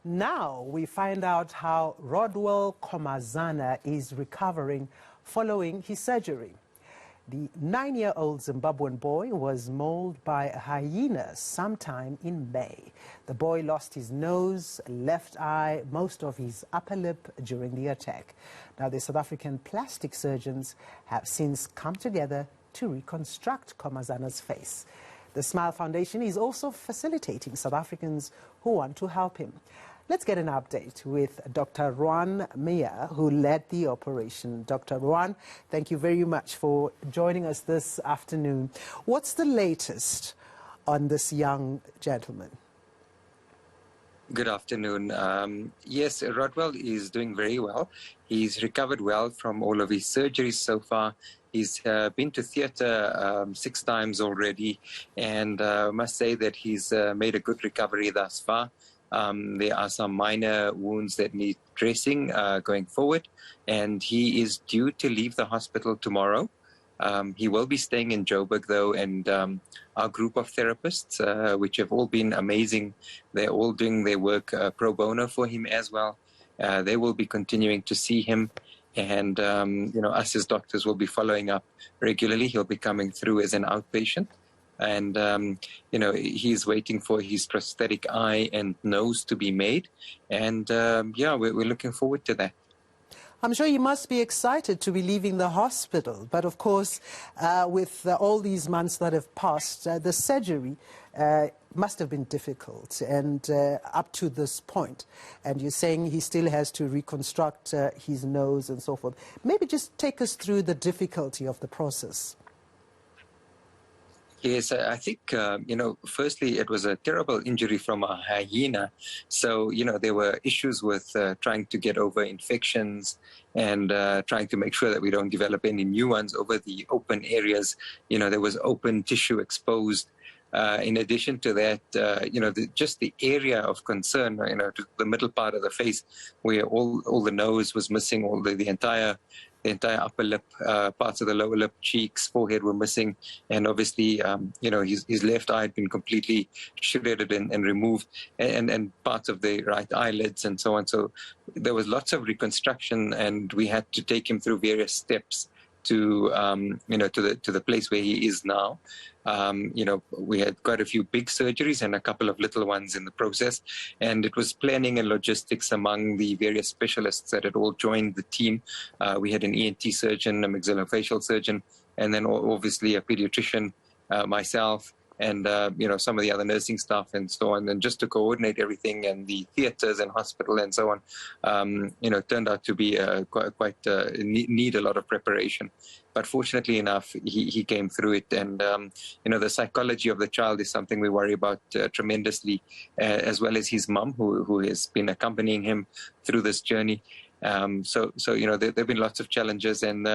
Now we find out how Rodwell Khomazana is recovering following his surgery. The 9-year-old Zimbabwean boy was mauled by a hyena sometime in May. The boy lost his nose, left eye, most of his upper lip during the attack. Now the South African plastic surgeons have since come together to reconstruct Khomazana's face. The Smile Foundation is also facilitating South Africans who want to help him. Let's get an update with Dr. Ridwan Mia, who led the operation. Dr. Ridwan, thank you very much for joining us this afternoon. What's the latest on this young gentleman? Good afternoon. Yes, Rodwell is doing very well. He's recovered well from all of his surgeries so far. He's been to theatre 6 times already, and I must say that he's made a good recovery thus far. There are some minor wounds that need dressing going forward, and he is due to leave the hospital tomorrow. He will be staying in Joburg though, and our group of therapists, which have all been amazing, they're all doing their work pro bono for him as well. They will be continuing to see him, and us as doctors will be following up regularly. He'll be coming through as an outpatient. And, he's waiting for his prosthetic eye and nose to be made. And, we're looking forward to that. I'm sure you must be excited to be leaving the hospital. But, of course, with all these months that have passed, the surgery must have been difficult and up to this point. And you're saying he still has to reconstruct his nose and so forth. Maybe just take us through the difficulty of the process. Yes, I think, firstly, it was a terrible injury from a hyena. So, there were issues with trying to get over infections and trying to make sure that we don't develop any new ones over the open areas. There was open tissue exposed. In addition to that, just the area of concern, to the middle part of the face where all the nose was missing, all the entire upper lip, parts of the lower lip, cheeks, forehead were missing. And obviously, his left eye had been completely shredded and removed, and parts of the right eyelids and so on. So there was lots of reconstruction, and we had to take him through various steps to the place where he is now. We had quite a few big surgeries and a couple of little ones in the process, and it was planning and logistics among the various specialists that had all joined the team. We had an ENT surgeon, a maxillofacial surgeon, and then obviously a pediatrician, myself, and some of the other nursing staff and so on, and just to coordinate everything, and the theatres and hospital and so on, turned out to be need a lot of preparation. But fortunately enough, he came through it, and the psychology of the child is something we worry about tremendously, as well as his mum, who has been accompanying him through this journey. So there have been lots of challenges, and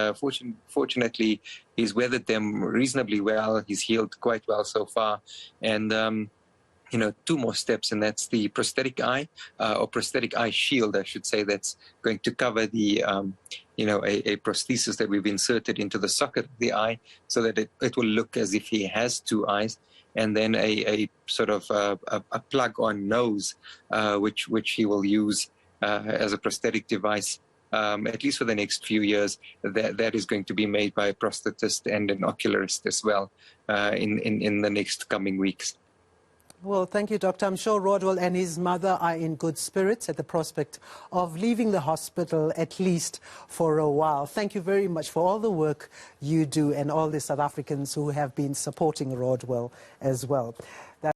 fortunately, he's weathered them reasonably well. He's healed quite well so far, and 2 more steps, and that's the prosthetic eye, or prosthetic eye shield, I should say, that's going to cover the, a prosthesis that we've inserted into the socket of the eye, so that it will look as if he has 2 eyes. And then a sort of a plug-on nose, which he will use as a prosthetic device, at least for the next few years. That is going to be made by a prosthetist and an ocularist as well in the next coming weeks. Well, thank you, Doctor. I'm sure Rodwell and his mother are in good spirits at the prospect of leaving the hospital, at least for a while. Thank you very much for all the work you do, and all the South Africans who have been supporting Rodwell as well.